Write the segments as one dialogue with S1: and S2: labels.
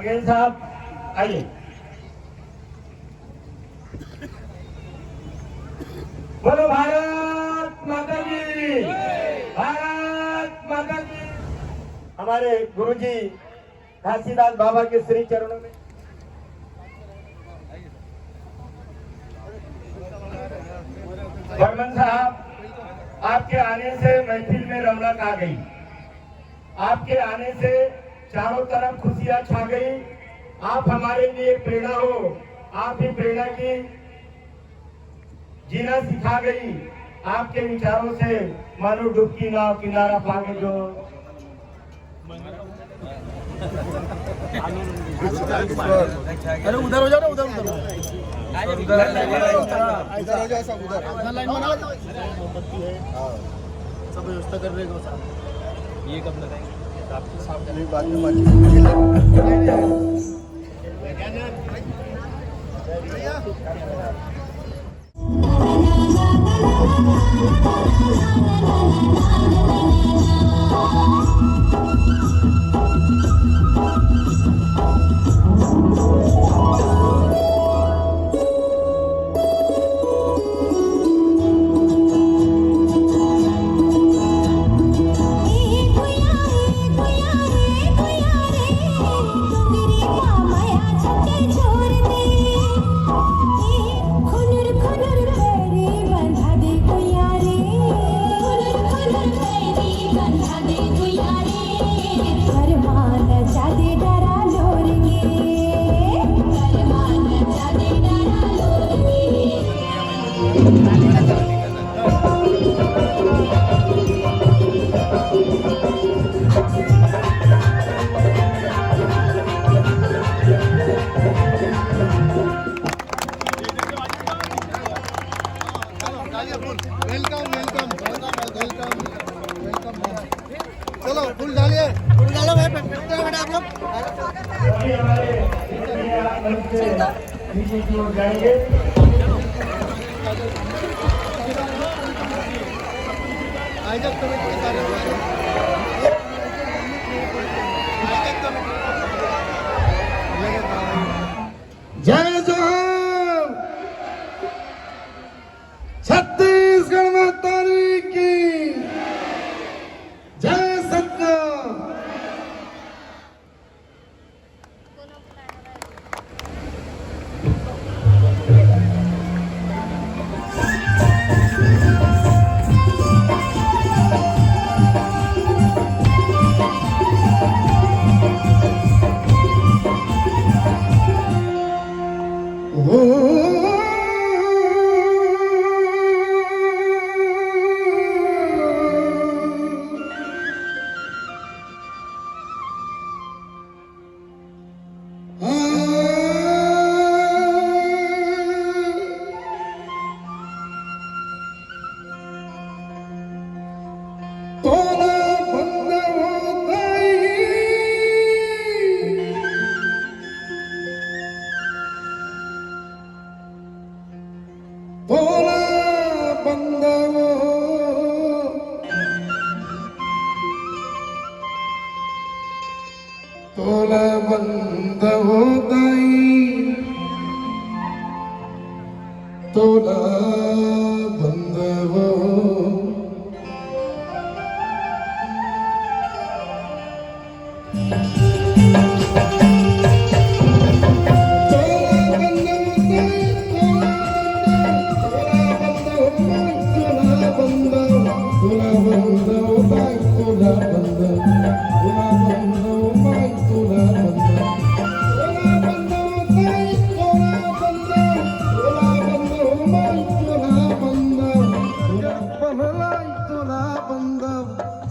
S1: बघेल साहब आइए। बोलो भारत माता की, भारत माता की। हमारे गुरुजी घासीदास बाबा के श्री चरणों में बर्मन साहब, आपके आने से महफिल में रौनक आ गई। आपके आने से चारों तरफ खुशियां छा गई। आप हमारे लिए प्रेरणा हो, आप ही प्रेरणा की जीना सिखा गई। आपके विचारों से मानो डुबकी नाव किनारा पाके जो
S2: अरे उधर हो जाओ ना, उधर उधर इधर हो जाओ, सब उधर लाइन बना मोमबत्ती है। सब व्यवस्था कर रहे हो साहब। ये कब लगाएंगे आपके सामने बाद चलो फूल डालिए, फूल डालो भाई, बेटा आप लोग
S1: जाएंगे। जय जोहार छत्तीसगढ़ माता की जय सत्यम। तोला बंद होताई, तोला बंद हो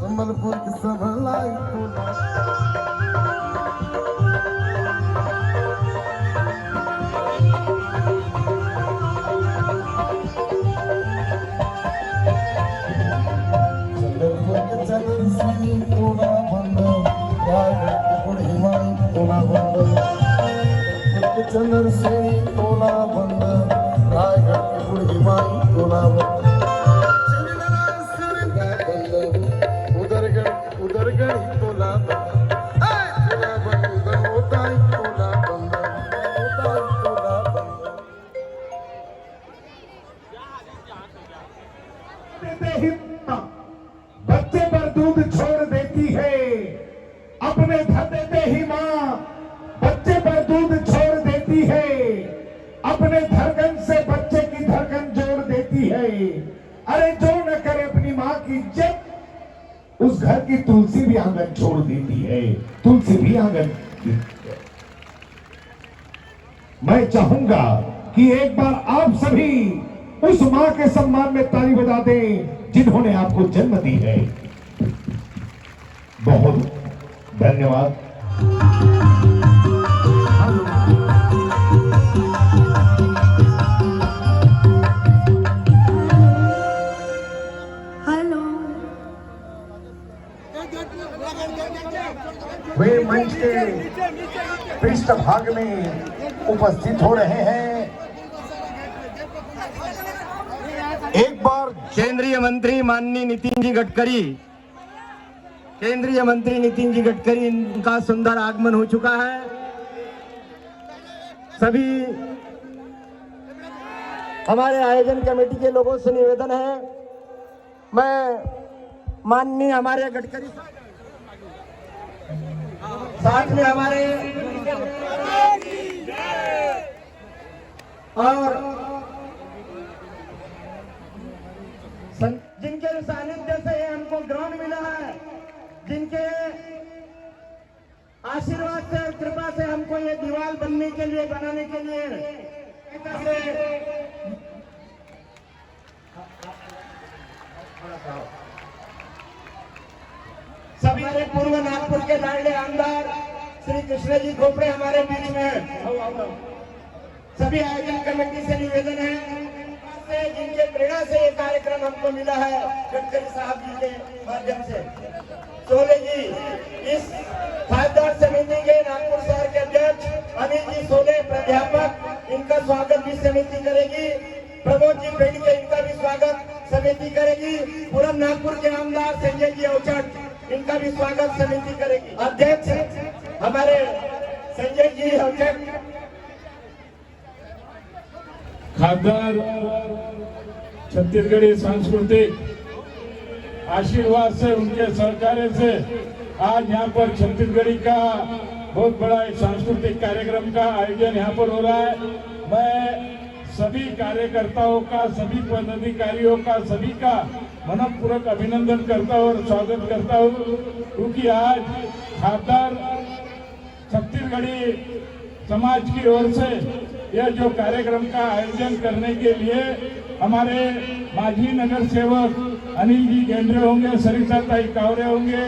S1: संबलपुर की संभलाई चंद्र श्रेणी तोला बंद, रायगढ़ की बुढ़ी माई तोला बंद, उधर गढ़ी तोला बंद, तोला बंद उधर होता है।
S3: दूध छोड़ देती है, अपने धरने पे ही माँ बच्चे पर दूध छोड़ देती है, अपने धड़कन से बच्चे की धड़कन जोड़ देती है। अरे जो न करे अपनी माँ की इज्जत, उस घर की तुलसी भी आंगन छोड़ देती है, तुलसी भी आंगन। मैं चाहूंगा कि एक बार आप सभी उस मां के सम्मान में ताली बजा दें जिन्होंने आपको जन्म दी है। बहुत धन्यवाद। वे मंच के पृष्ठभाग में उपस्थित हो रहे हैं।
S1: एक बार केंद्रीय मंत्री माननीय नितिन जी गडकरी, केंद्रीय मंत्री नितिन जी गडकरी, इनका सुंदर आगमन हो चुका है। सभी हमारे आयोजन कमेटी के लोगों से निवेदन है, मैं माननीय हमारे गडकरी साथ में हमारे और जिनके सानिध्य से हमको ग्राउंड मिला है, जिनके आशीर्वाद से और कृपा से हमको ये दीवार बनने के लिए, बनाने के लिए सभी हमारे पूर्व नागपुर के लाडले आमदार श्री कृष्ण जी खोपड़े हमारे बीच में हैं। सभी आयोजन कमेटी से निवेदन है, जिनके प्रेरणा से ये कार्यक्रम हमको मिला है, गडकरी साहब जी के माध्यम से। सोले जी, इस खासदार समिति के नागपुर शहर के अध्यक्ष अनिल जी सोले प्राध्यापक, इनका स्वागत भी समिति करेगी। प्रमोद जी पेड़के, इनका भी स्वागत समिति करेगी। पूर्व नागपुर के आमदार संजय जी औचक, इनका भी स्वागत समिति करेगी। अध्यक्ष हमारे संजय जी औचक।
S4: खासदार छत्तीसगढ़ी सांस्कृतिक आशीर्वाद से, उनके सहकार्य से आज यहाँ पर छत्तीसगढ़ी का बहुत बड़ा एक सांस्कृतिक कार्यक्रम का आयोजन यहाँ पर हो रहा है। मैं सभी कार्यकर्ताओं का, सभी पदाधिकारियों का, सभी का मनपूर्वक अभिनंदन करता हूँ और स्वागत करता हूँ, क्योंकि आज खासदार छत्तीसगढ़ी समाज की ओर से यह जो कार्यक्रम का आयोजन करने के लिए हमारे माजी नगर सेवक अनिल जी गेंद्रे होंगे, सरिता ताई कावरे होंगे,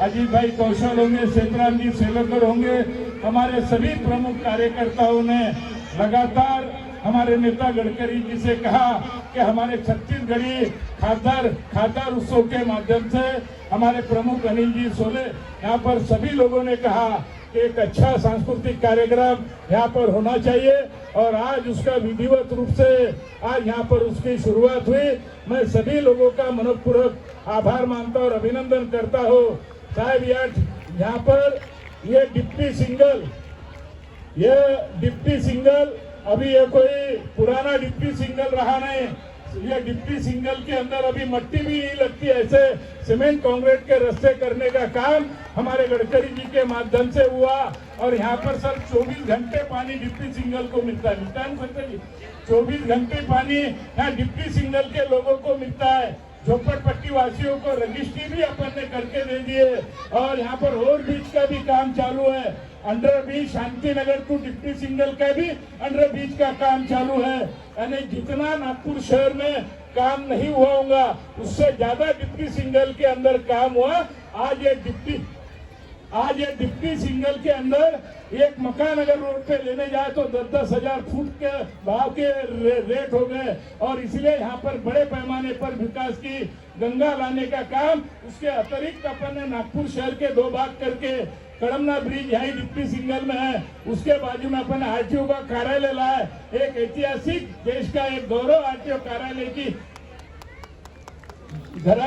S4: अजीत भाई कौशल होंगे, सेतराम जी सेलकर होंगे, हमारे सभी प्रमुख कार्यकर्ताओं ने लगातार हमारे नेता गडकरी जी से कहा कि हमारे छत्तीसगढ़ी खासदार उत्सव के माध्यम से हमारे प्रमुख अनिल जी सोले, यहाँ पर सभी लोगों ने कहा कि एक अच्छा सांस्कृतिक कार्यक्रम यहाँ पर होना चाहिए और आज उसका विधिवत रूप से आज यहाँ पर उसकी शुरुआत हुई। मैं सभी लोगों का मनपूर्वक आभार मानता और अभिनंदन करता हूँ। साहब यहाँ पर ये डिप्टी सिंगल अभी ये कोई पुराना डिप्टी सिंगल रहा नहीं, ये डिप्टी सिंगल के अंदर अभी मट्टी भी नहीं लगती, ऐसे सीमेंट कंक्रीट के रास्ते करने का काम हमारे गडकरी जी के माध्यम से हुआ। और यहाँ पर सर 24 घंटे पानी डिप्टी सिंगल को मिलता है सकते जी, 24 घंटे पानी यहाँ डिप्टी सिंगल के लोगों को मिलता है। झोपड़पट्टी वासियों को रजिस्ट्री भी अपन ने करके दे दिए और यहाँ पर ओवर ब्रिज का भी काम चालू है। Under bridge Shanti Nagar to Dipti signal का भी अंडर ब्रिज का काम चालू है। यानी जितना नागपुर शहर में काम नहीं हुआ होगा उससे ज्यादा डिप्टी सिंगल के अंदर काम हुआ। आज ये डिप्टी सिंगल के अंदर एक मकान अगर रोड पे लेने जाए तो 10-10 हजार फुट के भाव के रेट हो गए और इसलिए यहाँ पर बड़े पैमाने पर विकास की गंगा लाने का काम, उसके अतिरिक्त अपन ने नागपुर शहर के 2 भाग करके कड़मना ब्रिज यहाँ डिप्टी सिंगल में है, उसके बाजू में अपन आरटीओ का कार्यालय लाया, एक ऐतिहासिक देश का एक गौरव आरटीओ कार्यालय की इधर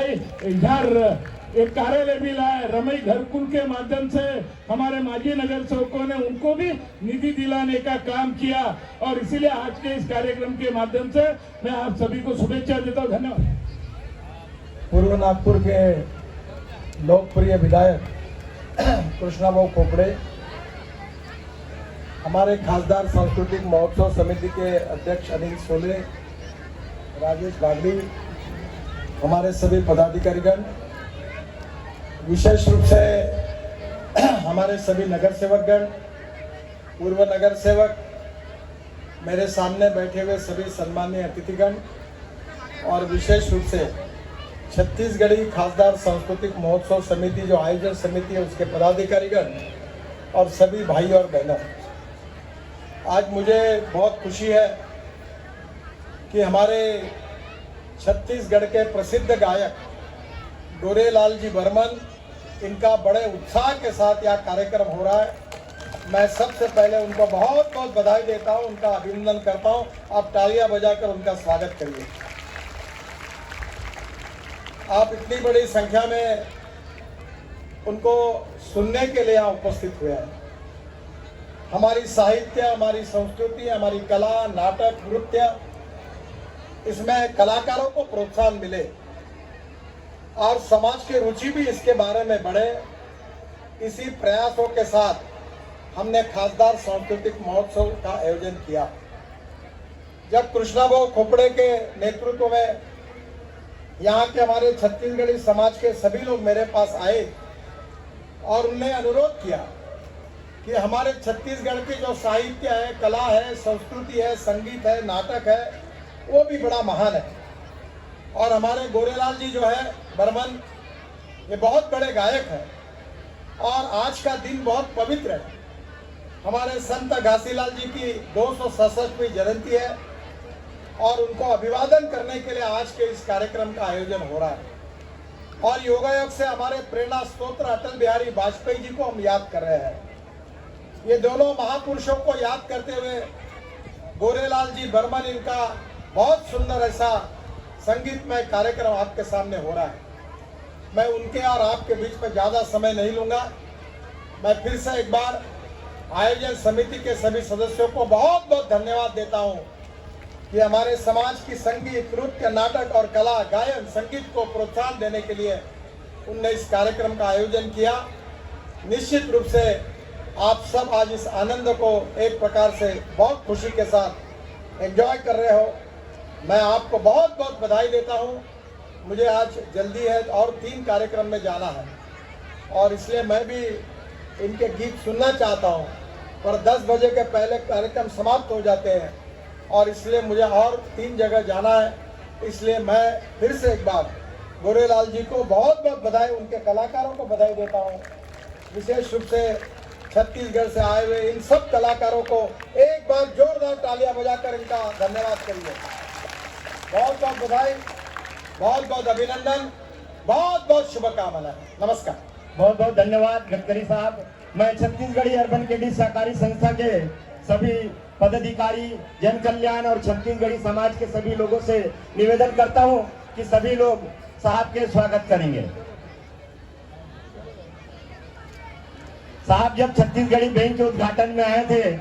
S4: एक कार्यालय भी लाया। रमई घरकुल के माध्यम से हमारे माजी नगर सेवकों ने उनको भी निधि दिलाने का काम किया और इसीलिए आज के इस कार्यक्रम के माध्यम से मैं आप सभी को शुभेच्छा देता हूँ। धन्यवाद।
S1: पूर्व नागपुर के
S5: लोकप्रिय विधायक कृष्णाभाऊ खोपड़े, हमारे खासदार सांस्कृतिक महोत्सव समिति के अध्यक्ष अनिल सोले, राजेश बागड़ी, हमारे सभी पदाधिकारीगण, विशेष रूप से हमारे सभी नगर सेवकगण, पूर्व नगर सेवक, मेरे सामने बैठे हुए सभी सम्मानीय अतिथिगण और विशेष रूप से छत्तीसगढ़ी खासदार सांस्कृतिक महोत्सव समिति जो आयोजन समिति है उसके पदाधिकारीगण और सभी भाई और बहनों, आज मुझे बहुत खुशी है कि हमारे छत्तीसगढ़ के प्रसिद्ध गायक गोरेलाल जी बर्मन, इनका बड़े उत्साह के साथ यह कार्यक्रम हो रहा है। मैं सबसे पहले उनको बहुत बहुत बधाई देता हूं, उनका अभिनंदन करता हूं। आप तालियां बजाकर उनका स्वागत करिए। आप इतनी बड़ी संख्या में उनको सुनने के लिए यहाँ उपस्थित हुए हैं। हमारी साहित्य, हमारी संस्कृति, हमारी कला, नाटक, नृत्य, इसमें कलाकारों को प्रोत्साहन मिले और समाज की रुचि भी इसके बारे में बढ़े, इसी प्रयासों के साथ हमने खासदार सांस्कृतिक महोत्सव का आयोजन किया। जब कृष्णाभाऊ खोपड़े के नेतृत्व में यहाँ के हमारे छत्तीसगढ़ी समाज के सभी लोग मेरे पास आए और उन्हें अनुरोध किया कि हमारे छत्तीसगढ़ की जो साहित्य है, कला है, संस्कृति है, संगीत है, नाटक है, वो भी बड़ा महान है। और हमारे गोरेलाल जी जो है बर्मन, ये बहुत बड़े गायक हैं और आज का दिन बहुत पवित्र है। हमारे संत घासीलाल जी की 267वीं जयंती है और उनको अभिवादन करने के लिए आज के इस कार्यक्रम का आयोजन हो रहा है। और योगायोग से हमारे प्रेरणा स्त्रोत्र अटल बिहारी वाजपेयी जी को हम याद कर रहे हैं। ये दोनों महापुरुषों को याद करते हुए गोरेलाल जी बर्मन, इनका बहुत सुंदर ऐसा संगीतमय कार्यक्रम आपके सामने हो रहा है। मैं उनके और आपके बीच में ज़्यादा समय नहीं लूँगा। मैं फिर से एक बार आयोजन समिति के सभी सदस्यों को बहुत बहुत धन्यवाद देता हूँ कि हमारे समाज की संगीत, नृत्य, नाटक और कला, गायन, संगीत को प्रोत्साहन देने के लिए उनने इस कार्यक्रम का आयोजन किया। निश्चित रूप से आप सब आज इस आनंद को एक प्रकार से बहुत खुशी के साथ एंजॉय कर रहे हो। मैं आपको बहुत बहुत बधाई देता हूँ। मुझे आज जल्दी है और 3 कार्यक्रम में जाना है और इसलिए मैं भी इनके गीत सुनना चाहता हूँ, पर 10 बजे के पहले कार्यक्रम समाप्त हो जाते हैं और इसलिए मुझे और 3 जगह जाना है। इसलिए मैं फिर से एक बार गोरेलाल जी को बहुत बहुत बधाई, उनके कलाकारों को बधाई देता हूँ। विशेष रूप से छत्तीसगढ़ से आए हुए इन सब कलाकारों को एक बार जोरदार तालियां बजाकर इनका धन्यवाद करिए। बहुत बहुत बधाई, बहुत बहुत अभिनंदन, बहुत बहुत शुभकामनाएं। नमस्कार।
S1: बहुत बहुत धन्यवाद गडकरी साहब। मैं छत्तीसगढ़ी अर्बन क्रेडिट सहकारी संस्था के सभी पदाधिकारी, जन कल्याण और छत्तीसगढ़ी समाज के सभी लोगों से निवेदन करता हूं कि सभी लोग साहब के स्वागत करेंगे। साहब जब छत्तीसगढ़ी बैंक के उद्घाटन में आए थे,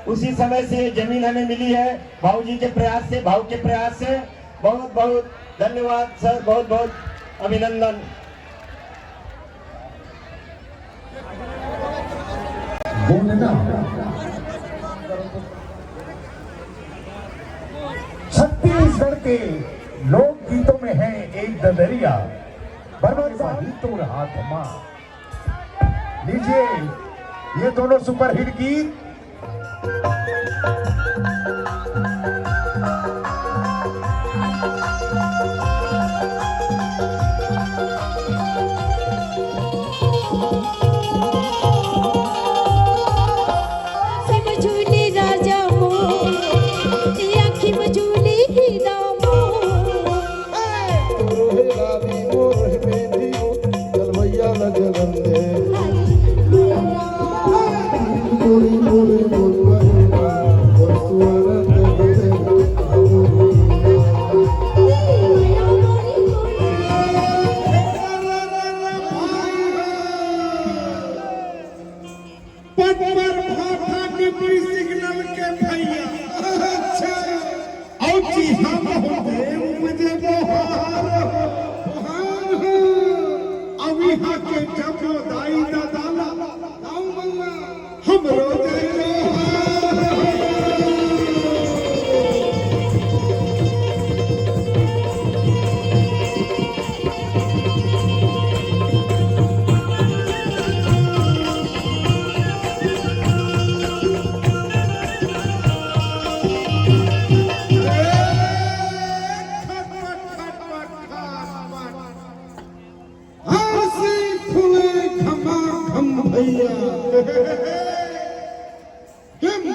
S1: उसी समय से जमीन हमें मिली है भाऊ जी के प्रयास से, भाऊ के प्रयास से। बहुत बहुत धन्यवाद सर, बहुत बहुत अभिनंदन।
S3: छत्तीसगढ़ के लोक गीतों में है एक ददरिया, बर्मन साहब तो रहा थमा। लीजिए ये दोनों सुपरहिट गीत। यहाँ के जमो दाई दादा हम रोजे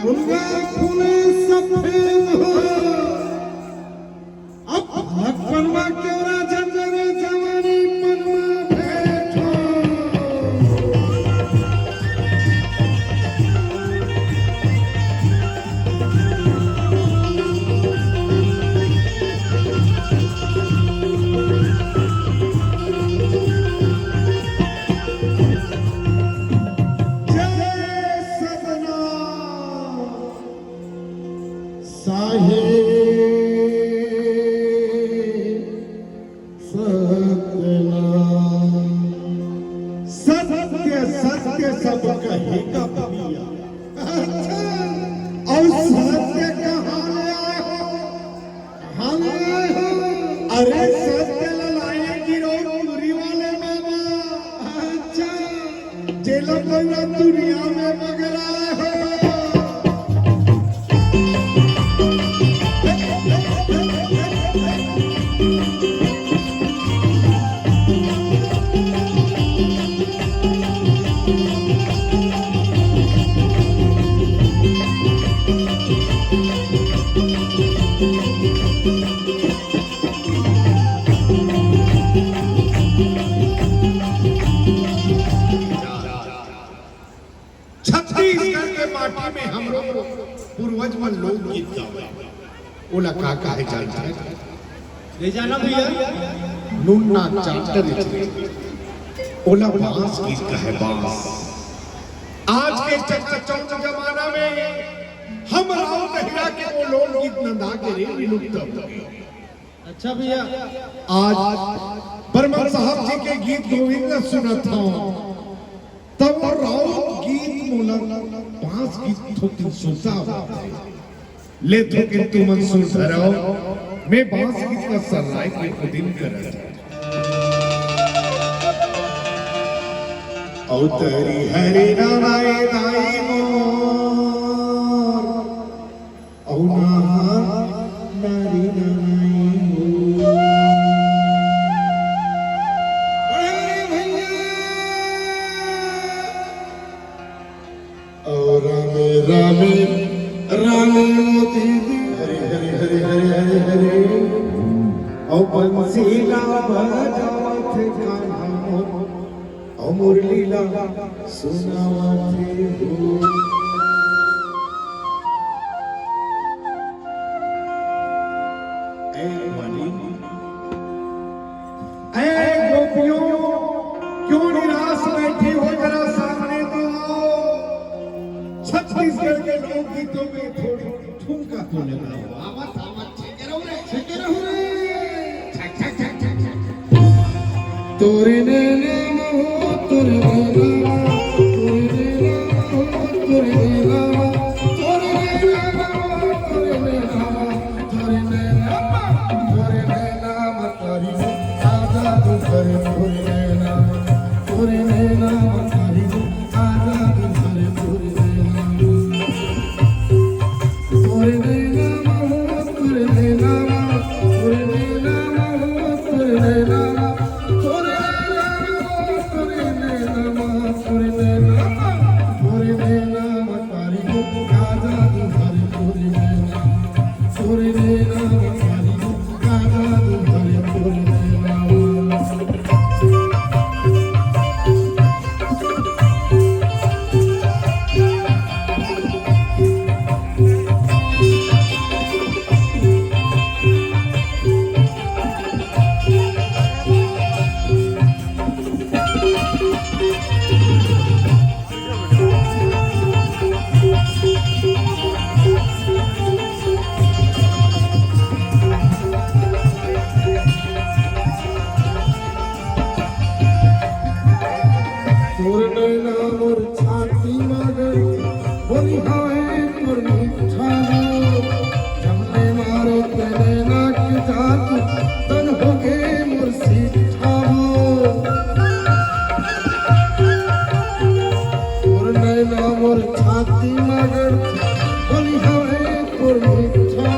S3: मुर्गा फूले सफेद हो अब लखनवा क्यों राजा मेरे जवानी पनमा बैठो सत्य सत्य सब कहेगा भैया और सत्य कहाँ ले आए हो कहाँ ले आए हो अरे सत्य लाए गिरो पूरी वाले बाबा अच्छा जेल पूरा दुनिया में मगर आए हो छत्तीसगढ़ के माटी में हम लोग पूर्वज में लोग गीत गावे ओला का काहे जानता है
S2: ले जाना भैया
S3: नुन्ना चाटर ओला बांस गीत का है बांस आज के चकचक जमाना में हम राव दहिया के वो लोग गीत नंदा के रे विलुप्त हो
S2: अच्छा भैया
S3: आज बर्मन साहब जी के गीत गोविंद सुना था तब वो राव गीत मोला बांस गीत थोड़ी सुनता ले तो कि तुम सुन धराओ मैं बांस गीत का सराय के दिन कर औतरी हरे नारायण नाई मोर औना नारी नाई मोर अरे भैया और रामे रामे रामे मोती हरे हरे हरे हरे हरे हरे औ बंसीला बजावत कान्हा मोर मुरलीला सुनावते हो ऐ गोपियों क्यों निराश बैठी हो जरा सामने तो आओ छत्तीसगढ़ के लोक गीतों में थोड़ी ठुमका तो लगाओ आवत आवत छेके रहो रे छक छक छक छक तोरे ने तोरे ने तोरे ने তোর নামর ছাতি মাগর বলি হয় তোর মিঠা জমনে মারে তেরে নাক জাত তন হোগে মোর সিঠা তোর নামর ছাতি মাগর বলি হয় তোর মিঠা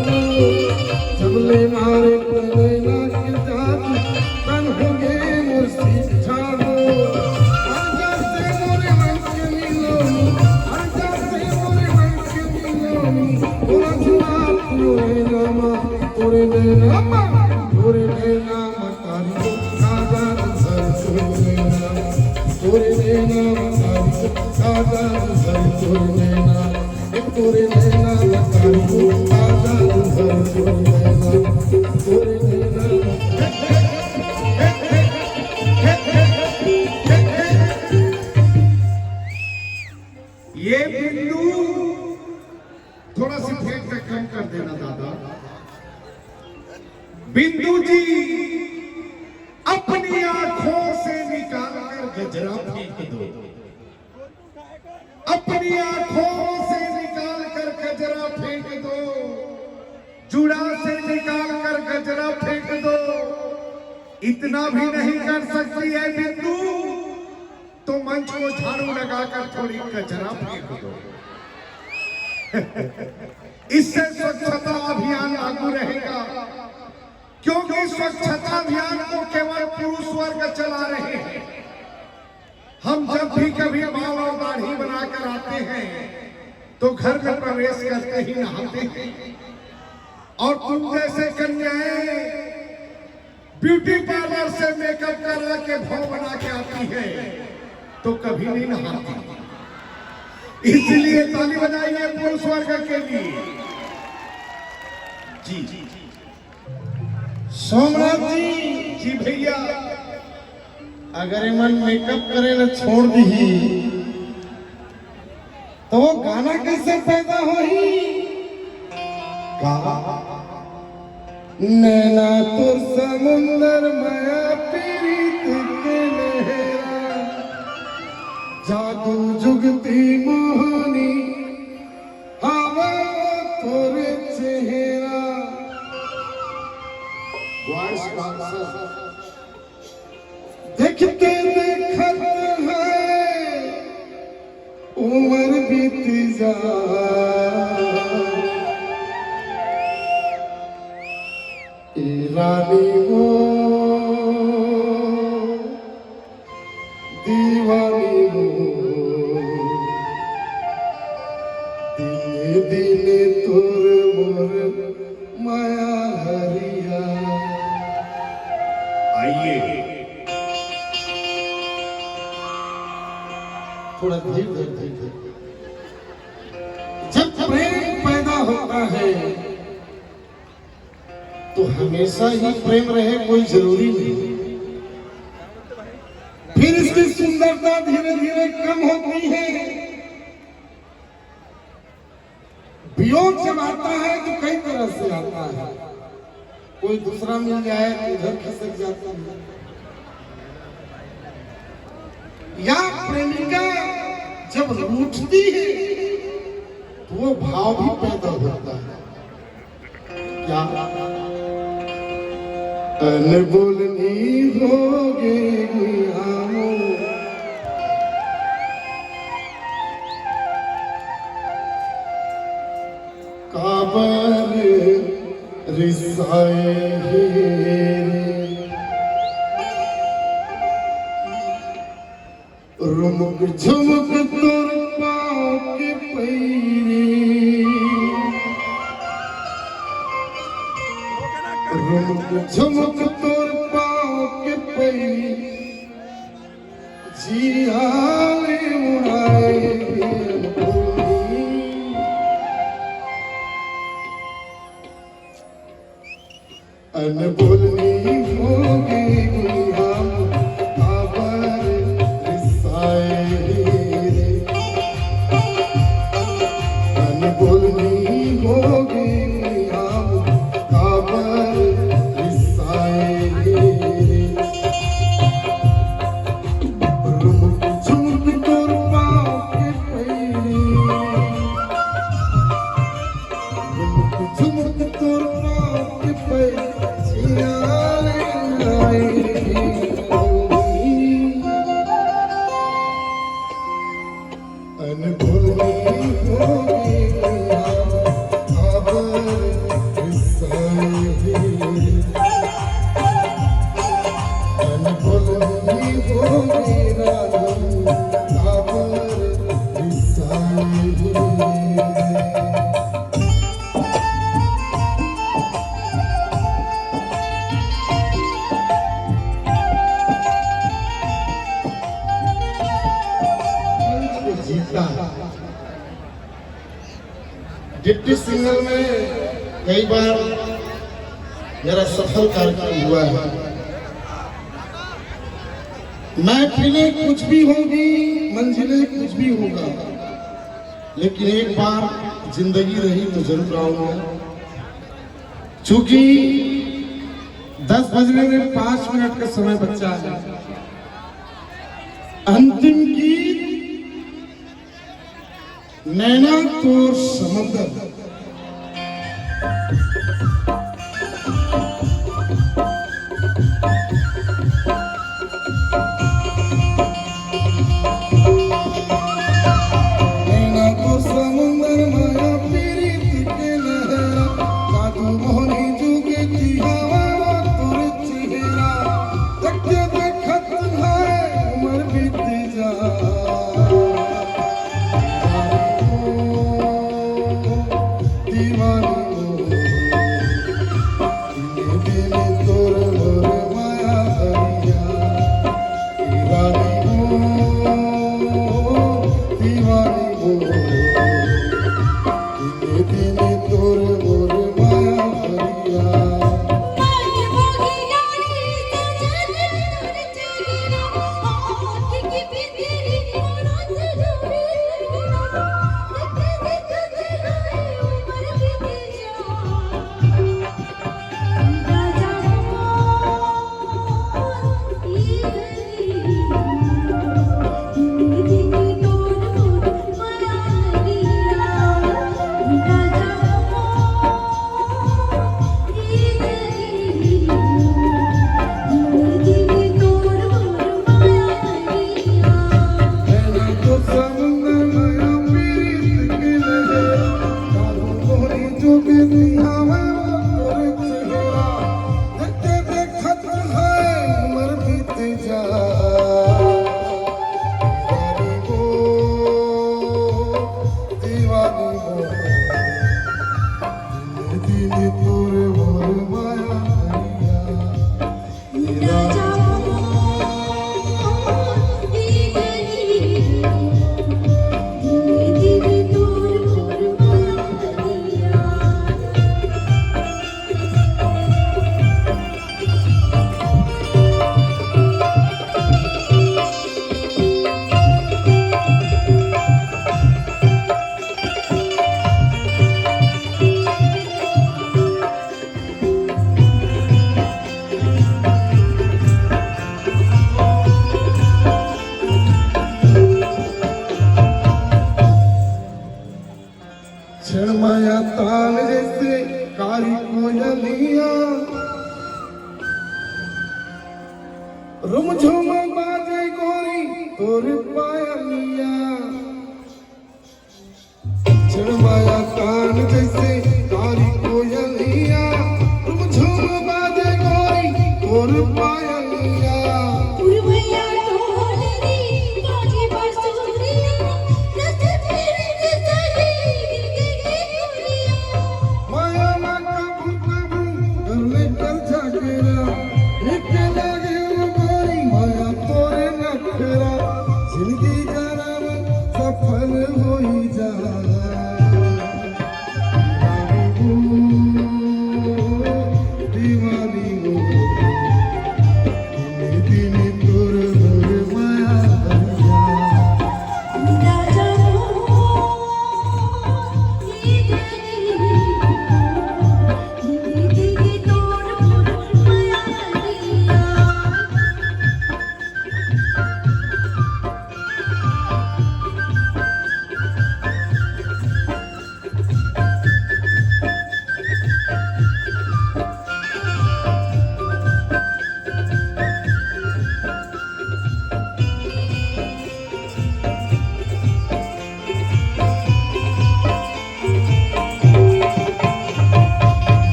S3: জমনে মারে তেরে নাক জাত তন হোগে মোর সিঠা ये बिंदु थोड़ा सी फेंक से कम कर देना दादा। बिंदु जी अपनी आंखों से निकाल कर गजरा फेंक दो, अपनी आंखों से निकाल कर गजरा फेंक दो, जुड़ा से निकाल कर गजरा फेंक दो। इतना भी नहीं कर सकती है बिंदु तो मंच को झाड़ू लगाकर थोड़ी कचरा फेंक दो। इससे स्वच्छता अभियान लागू रहेगा, क्योंकि स्वच्छता अभियान को केवल पुरुष वर्ग चला रहे हैं। हम जब भी कभी बाल और दाढ़ी बनाकर आते हैं तो घर में प्रवेश करते ही नहाते हैं, और तुम जैसे कन्याएं ब्यूटी पार्लर से मेकअप करा के भाव बना के आती है तो कभी नहीं नहाती। इसलिए ताली बजाइए पुरुष वर्ग के लिए। जी सोमनाथ जी भैया, अगर मन मेकअप करे न छोड़ दी तो वो गाना कैसे पैदा होई? नैना तुर समुंदर माया पीरित के लहरा, जादू जुगती मोहनी हवा तोरे चेहरा। देखते देखत है उम्र बीत जा, रानी वो दीवानी वो दिने दिने तोर मोर माया हरिया। आइए थोड़ा धीरे धीरे। जब प्रेम पैदा होता है तो हमेशा ही प्रेम रहे कोई जरूरी नहीं, फिर इसकी सुंदरता धीरे धीरे कम होती है। वियोग जब आता है तो कई तरह से आता है, कोई दूसरा मिल जाए तो इधर खिसक जाता है, या प्रेमिका जब रूठती है तो वो भाव भी पैदा होता है। क्या अनबोलनी होगे गुलामों, काबर रिसाए रुमुक झुमुक तोर पाँव के पैरी, रुमुक झुमुक तोर पाँव के पैरी, जियाले उड़ाए अनबोलनी होगी गुलाम, काबर रिसाए रे। अनबोलनी होगी गुलाम, काबर रिसाए रे। रुमुक झुमुक
S2: डिप्टी सिंगल में कई बार मेरा सफल कार्यक्रम हुआ है। महफिलें कुछ भी होगी, मंजिलें कुछ भी होगा, लेकिन एक बार जिंदगी रही तो जरूर आऊंगा। चूंकि 10 बजने में 5 मिनट का समय बचा है। अंतिम गीत नैना तोर समुद्र। माया ताल जैसे कारी कोयलिया रुमझुम बाजे गोरी तोर पायलिया माया ताल जैसे कारी कोयलिया रुमझुम बाजे गोरी तोर पायलिया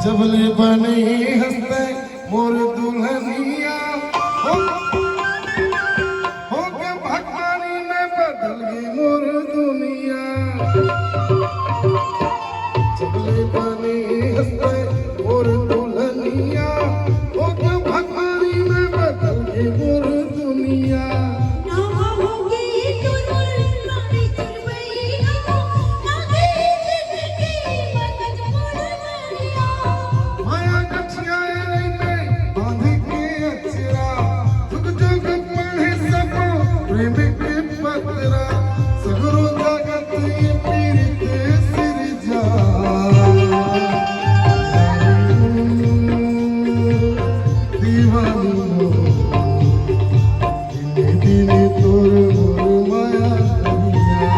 S2: जबले बने हंसते मोर दुल्हनिया
S6: में बने हंसते और दुल्हनिया, ओ तो भगवानी में बदल गई मोर दुनिया। माया गठिया में बांध के अचरा, जुग जुग पढ़े सब प्रेम के पतरा, सगरो जगत ये पीड़ित सिर जा। दीवानी हो दिने दिने तोर मोर माया करिया।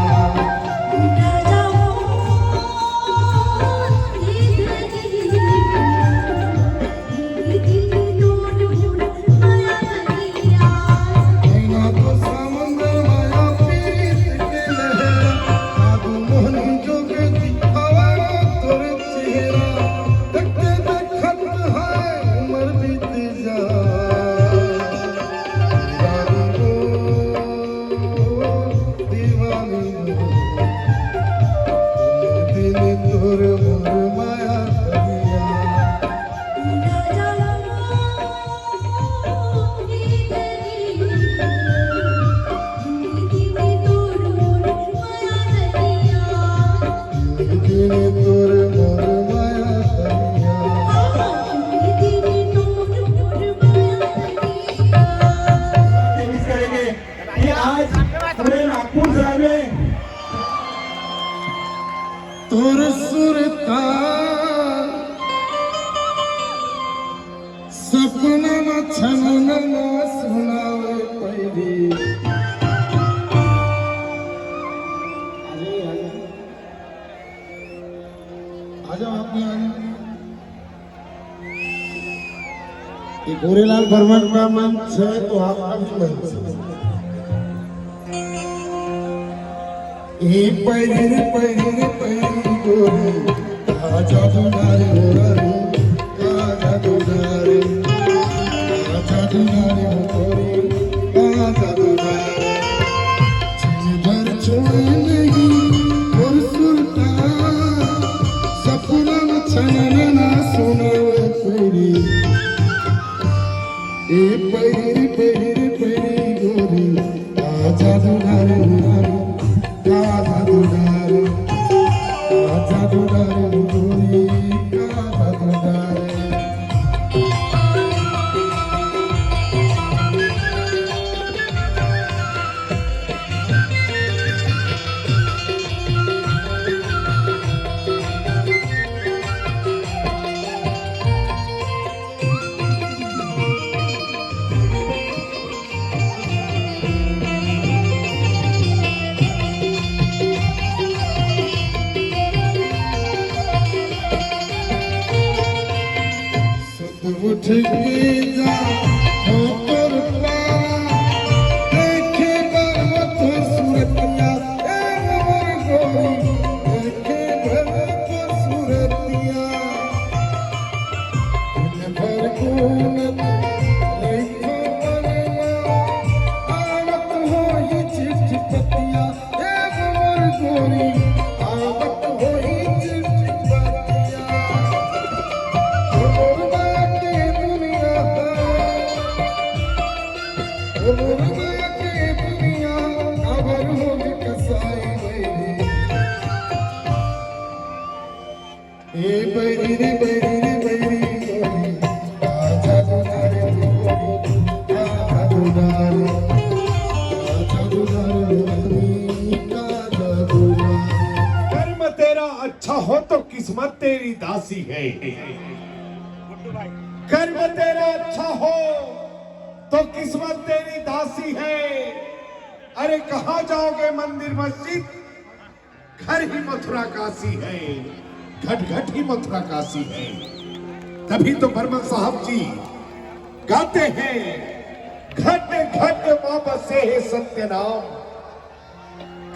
S6: नैना तो समुंदर माया पीत के लहरा, जादू मोहनी जोग दिखावा तोर चेहरा, देखते देखत है उम्र बीत जा। दीवानी हो दिने दिने तोर मोर माया करिया। दिने तोर मोर माया करिया।
S1: पेश करेंगे कि आज पूरे नागपुर जिला में
S6: तोर सुरता सपना में छनना ना सुनावे पहली। आ जाओ आपने ये गोरेलाल बर्मन का मंच है तो आपका भी मंच है। ए पैरी पैरी पैरी गोरे का जादू नारे गोरे का जादू नारे का जादू नारे गोरे का जादू नारे भर छोड़े नहीं और सुरता सपना में छनना ना सुनावे पैरी। ए पैरी पैरी पैरी गोरे का जादू नारे गोरे का जादू नारे का जादू नारे गोरे का जादू नारे। उठ के जा होकर पारा, देखे बरवत सूरतिया ए मोर गोरी, देखे बरवत सूरतिया। दिन भर गुनत देखो बनवा, आवत होई चिट्ठी पतिया ए मोर गोरी, आवत होई चिट्ठी पतिया। मोर माया के दुनिया मोर माया के दुनिया अबर हो कसाई बैरी। ए बैरी रे बैरी रे बैरी गोरी का जादू नारे गोरी का जादू नारे गोरी का जादू नारे।
S3: कर्म तेरा अच्छा हो तो किस्मत तेरी दासी है। कर्म तेरा अच्छा हो तो किस्मत तेरी दासी है। अरे कहाँ जाओगे मंदिर मस्जिद, घर ही मथुरा काशी है, घट घट ही मथुरा काशी है। तभी तो बर्मन साहब जी गाते हैं, घट घट मां बसे है सत्य नाम,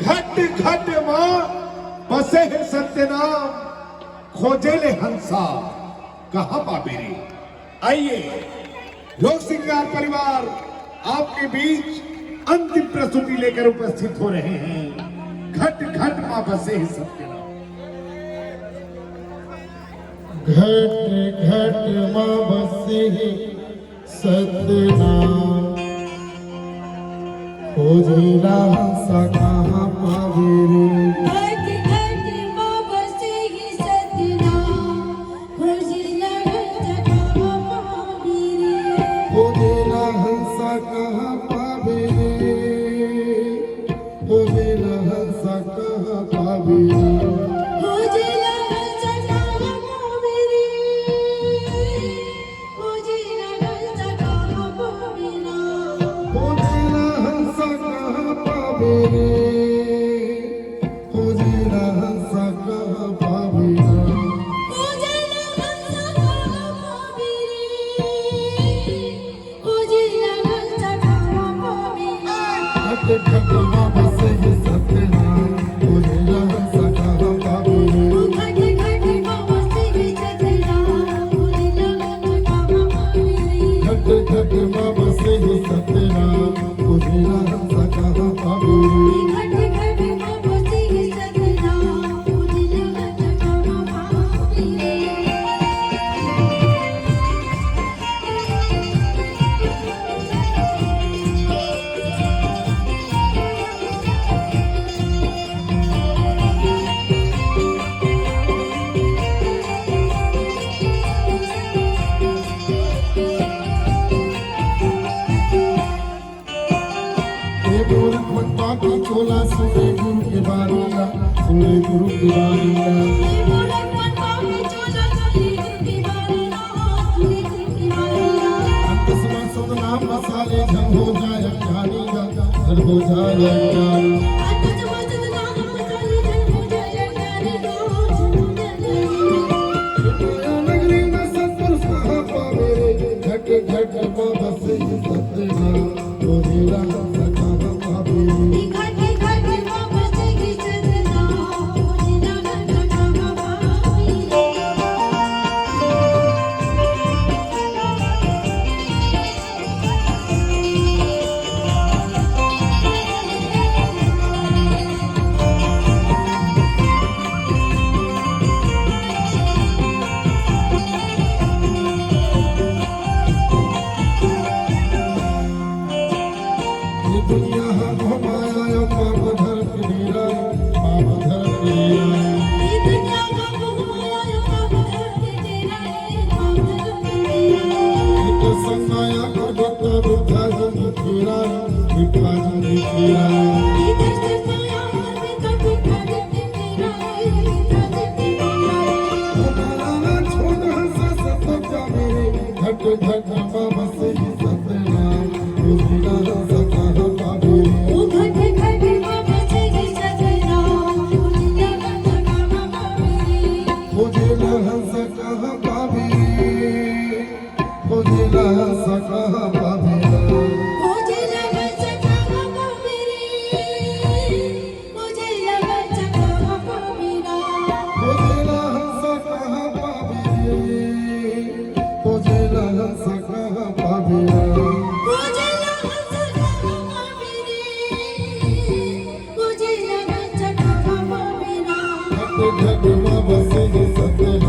S3: घट घट मां बसे है सत्य नाम, खोजे ले हंसा कहां पाबे रे। आइए लोक सिंगार परिवार आपके बीच अंतिम प्रस्तुति लेकर उपस्थित हो रहे हैं। घट घट मां बसे है सत्य नाम।
S6: घट घट मां बसे सतनाम खोजेला सका पावे रे
S7: घट घट मां बसे ही सतनाम खोजेला सका पावे रे
S6: खोजेला सका पावे रे खोजेला सका पावे रे
S7: खोजेला सका पावे रे खोजेला सका पावे रे
S6: खोजेला सका पावे रे खोजेला सका पावे रे घट घट मां बसे सतनाम खोजेला सका पावे रे घट घट मां बसे सतनाम खोजेला सका पावे रे चोला सुने गुरु के बारिया सुने गुरु के बारिया अंतसमा सतनाम मसाले जब हो जाए ज्ञानी का जब हो जाए ज्ञानी नगरी में सत्पुरुष कहाँ पावे रे घट घट मां बसे सतनाम खोजेला सका पावे रे ये दुनिया है घुमाया यो पाप धर पीरा पाप धर पीरा एक संगाया को डॉक्टर बुद्धा जी पीरा बुद्धा जी पीरा हमारा छोड़ हंसा सब जावे घट घट मां बसे सतनाम खोजेला सका पावे रे खोजेला सका पावे रे खोजेला सका पावे रे खोजेला सका पावे रे खोजेला सका पावे रे घट घट मां बसे सतनाम